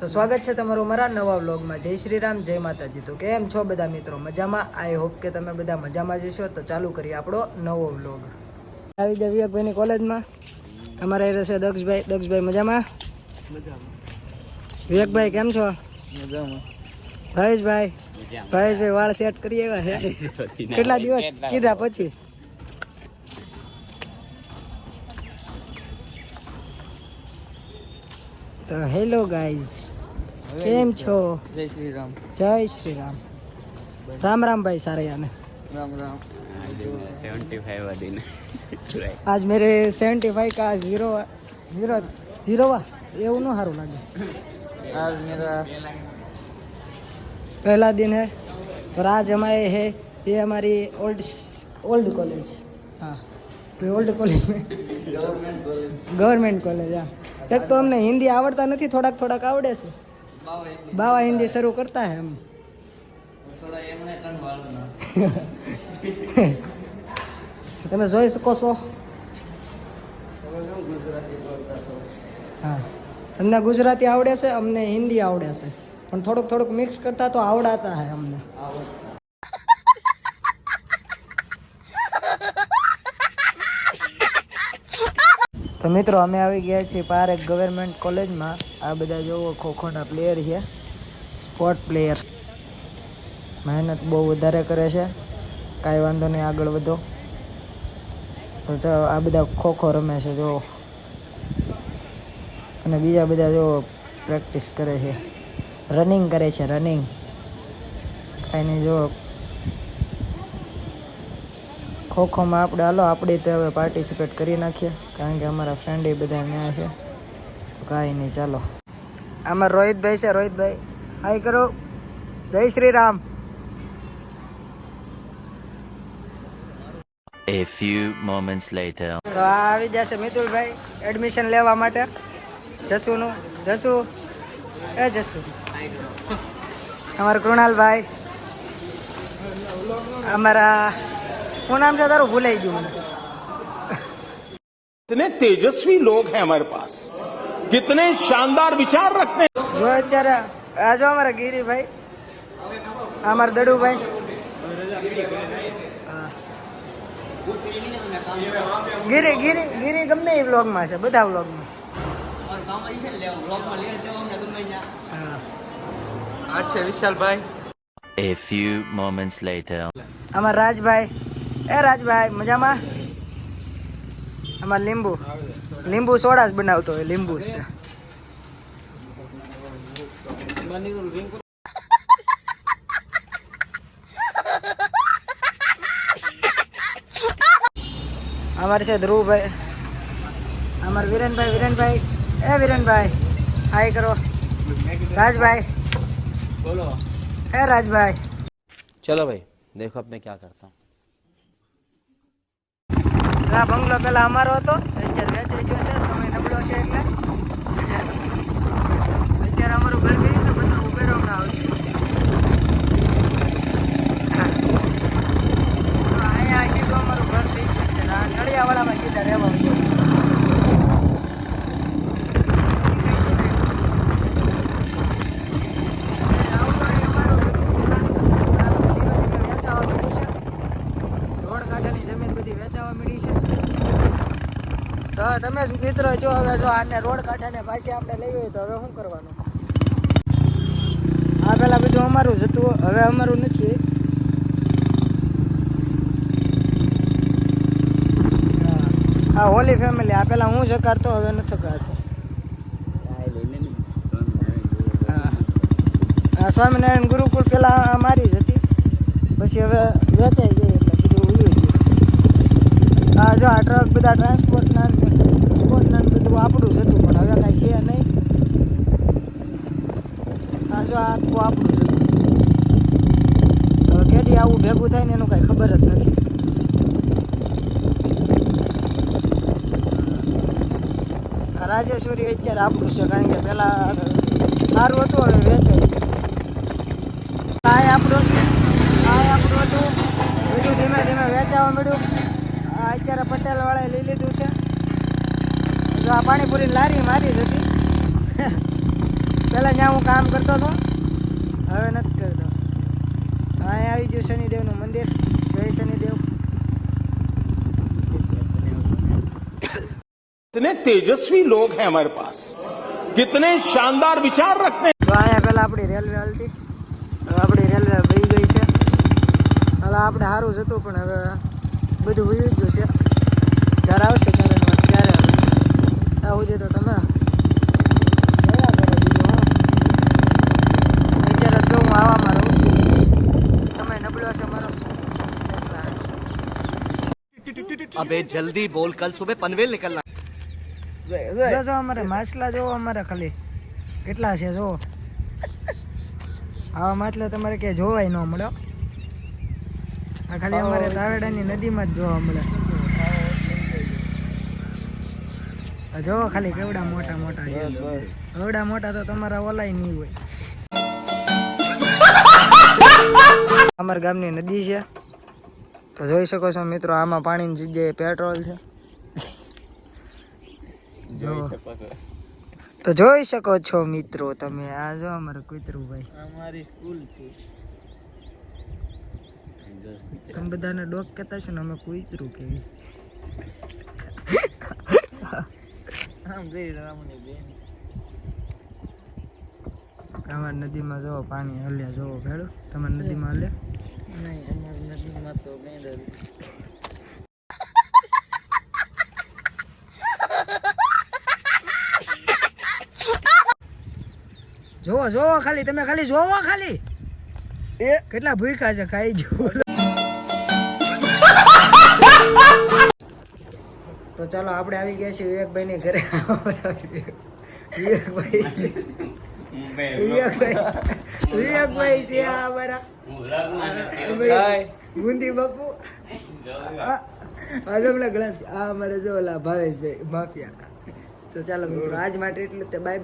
તો સ્વાગત છે તમારું મારા નવા વ્લોગમાં। જય શ્રી રામ, જય માતાજી। તો કેમ છો બધા મિત્રો? મજામાં? આઈ હોપ કે તમે બધા મજામાં જ હશો। તો ચાલુ કરીએ આપણો નવો વ્લોગ। આવી ગયા વિવેકભાઈની કોલેજમાં। અમારા એ રહેશે દક્ષભાઈ। દક્ષભાઈ મજામાં? વિવેકભાઈ કેમ છો? ભાવેશભાઈ વાળ સેટ કરી આવ્યા છે કેટલા દિવસ કીધા પછી। તો હેલો ગાઈઝ, કેમ છો? જય શ્રી રામ। જય શ્રી રામ। રામ રામ ભાઈ सारे याने राम राम। 75 दिन आज मेरे 75 का जीरो એવું નો સારું લાગે। आज मेरा पहला दिन है और आज हमारे है ये हमारी ओल्ड कॉलेज। हाँ, ओल्ड कॉलेज में गवर्नमेंट कॉलेज। हाँ, तक तो हमने हिंदी आवड़ता नहीं, થોડાક થોડાક આવડે છે। બાવા હિન્દી શરૂ કરતા है हम। થોડા એમને કન વાળના તમે જોઈ શકો છો। ગુજરાતી બોલતા છો। હા, તમને ગુજરાતી આવડે છે, અમને હિન્દી આવડે છે, પણ થોડુંક થોડુંક મિક્સ કરતા તો આવડાતા है અમને। તો મિત્રો અમે આવી ગયા છીએ પારેખ ગવર્મેન્ટ કોલેજમાં। આ બધા જોવો ખોખોના પ્લેયર છે, સ્પોર્ટ પ્લેયર। મહેનત બહુ વધારે કરે છે, કાંઈ વાંધો નહીં, આગળ વધો। તો જો આ બધા ખોખો રમે છે જો, અને બીજા બધા જો પ્રેક્ટિસ કરે છે, રનિંગ કરે છે, રનિંગ। કાંઈ નહીં, જો ખોખોમાં આપણે હાલો આપણે તો હવે પાર્ટિસિપેટ કરી નાખીએ, કારણ કે અમારા ફ્રેન્ડ એ બધા ત્યાં છે। તો કાંઈ નહીં, ચાલો। આમાં રોહિતભાઈ છે, રોહિતભાઈ હાય કરો, જય Shri Ram. A few moments later. તો આ આવી જશે મિતુલભાઈ એડમિશન લેવા માટે જસુનું। જસુ એ જસુ, અમારા કૃણાલભાઈ, અમારા શું નામ છે તારું? ભૂલાઈ ગયું મને। कितने तेजस्वी लोग हैं हमारे पास, कितने शानदार विचार रखते हैं। જો અત્યારે આ જો અમારા ગીરીભાઈ, અમારા દડુભાઈ, ગીરી ગીરી ગીરી ગમે એ વ્લોગમાં છે, બધા વ્લોગમાં। આ છે વિશાલભાઈ। A few moments later. અમારા રાજભાઈ, એ રાજભાઈ મજામાં? અમારા લીંબુ, લીંબુ સોડા જ બનાવતો હોય, લીંબુ જ। અમારે છે ધ્રુવભાઈ, અમારે વિરેનભાઈ, વિરેનભાઈ એ વિરેનભાઈ હાય કરો। રાજભાઈ બોલો। એ રાજભાઈ, चलो भाई देखो अब मैं क्या करता हूँ। આ બંગલો પેલા અમારો હતો, અત્યારે વેચાઈ ગયો છે, સમય નબળો છે એટલે અત્યારે અમારું ઘર ગયું છે, બધા ઉભેરવના આવશે। અહીંયા સીધું અમારું ઘર થઈ ગયું છે, આ નળિયાવાળામાં સીધા રહેવા માંડ્યા। તો તમે મિત્રો જો હવે જો આને રોડ કાંઠાને પાછી આપણે લેવી હોય તો હવે શું કરવાનું? આ પેલા બધું અમારું જ હતું, હવે અમારું નથી। આ હોલી ફેમિલી, આ પેલા હું જ કરતો, હવે નથી કરતો। આ સ્વામિનારાયણ ગુરુકુળ પેલા અમારી જ હતી, પછી હવે વેચાઈ ગઈ એટલે બધું ઉયું ગયું। આ જો આ ટ્રક બધા ટ્રાન્સપોર્ટના સ્પોર્ટના બધું આપણું જ હતું, પણ હવે કાંઈ છે નહીં। આ જો આખું આપણું જ હતું, હવે કેદી આવું ભેગું થાય ને એનું કાંઈ ખબર જ નથી। આ રાજેશ્વરી અત્યારે આપણું છે, કારણ કે પેલા સારું હતું, હવે વેચાઈ ગયું। આ આપણું હતું, બધું ધીમે ધીમે વેચાવા મળ્યું। અત્યારે પટેલ વાળાએ લઈ લીધું છે। જો આ પાણીપુરી લારી મારી જ હતી, પહેલાં જ્યાં હું કામ કરતો હતો હવે નથી કરતો. અહીંયા આવી ગયું શનિદેવનું મંદિર. જય શનિદેવ. कितने तेजस्वी लोग हैं हमारे पास, कितने शानदार विचार रखते हैं. તો અહીંયા પહેલાં આપણી રેલવે હાલતી, હવે આપણી રેલવે વહી ગઈ છે. હવે આપણે સારું જ હતું પણ હવે બધું વહી ગયું છે. જ્યારે આવશે ત્યારે ત્યારે આવે. ત્યાં સુધી તો તમે જોયા કરો. બીજું હું અત્યારે જો હું આવામાં રહું છું, સમય નબળો છે મારો. अबे जल्दी बोल, कल सुबह पनवेल निकलना. જો અમારે માછલા જોવો અમારે ખાલી કેટલા છે જો. આવા માછલા તમારે ક્યાંય જોવાય ન મળે. આ ખાલી અમારે તાવેડાની નદીમાં જ જોવા મળે. જોવો ખાલી કેવડા મોટા મોટા છે. એવડા મોટા તો તમારા ઓલાય નહીં હોય. અમારા ગામની નદી છે તો જોઈ શકો છો મિત્રો. આમાં પાણીની જગ્યાએ પેટ્રોલ છે. તો જોઈ શકો છો મિત્રો તમે. આ જો અમારું કૂતરું ભાઈ. અમારી સ્કૂલ છે. તમે બધાને ડોક કહેતા છો ને અમે કૂતરું કેવી. આમ જઈ રામની બેન. અમારી નદીમાં જોવો પાણી હલ્યા જોવો ભેડું. તમારી નદીમાં હલે નહીં, અમારી નદીમાં તો મેંદર. જોવો જોવો ખાલી તમે ખાલી જોવો ખાલી. એ કેટલા ભૂખ્યા છે ખાઈ જુઓ. તો ચાલો આપણે આવી ગયા છીએ વિવેકભાઈ ની ઘરે. વિવેકભાઈ છે આ અમારા બુંદી બાપુ. આજમલા ગ્લાસ આ અમારે જો ઓલા ભાવેશભાઈ માફિયા. તો ચાલો મિત્રો આજ માટે એટલું તે બાય.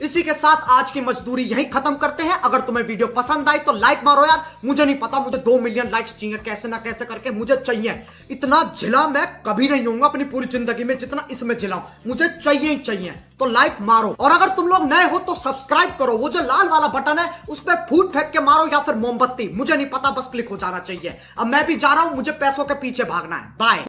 इसी के साथ आज की मजदूरी यहीं खत्म करते हैं. अगर तुम्हें वीडियो पसंद आई तो लाइक मारो यार. मुझे नहीं पता, मुझे 2 मिलियन लाइक्स चाहिए. कैसे ना कैसे करके मुझे चाहिए. इतना झिला मैं कभी नहीं होऊंगा अपनी पूरी जिंदगी में जितना इसमें झिला हूं. मुझे चाहिए ही चाहिए. तो लाइक मारो. और अगर तुम लोग नए हो तो सब्सक्राइब करो. वो जो लाल वाला बटन है उस पर फूट फेंक के मारो या फिर मोमबत्ती, मुझे नहीं पता, बस क्लिक हो जाना चाहिए. अब मैं भी जा रहा हूं, मुझे पैसों के पीछे भागना है. बाय.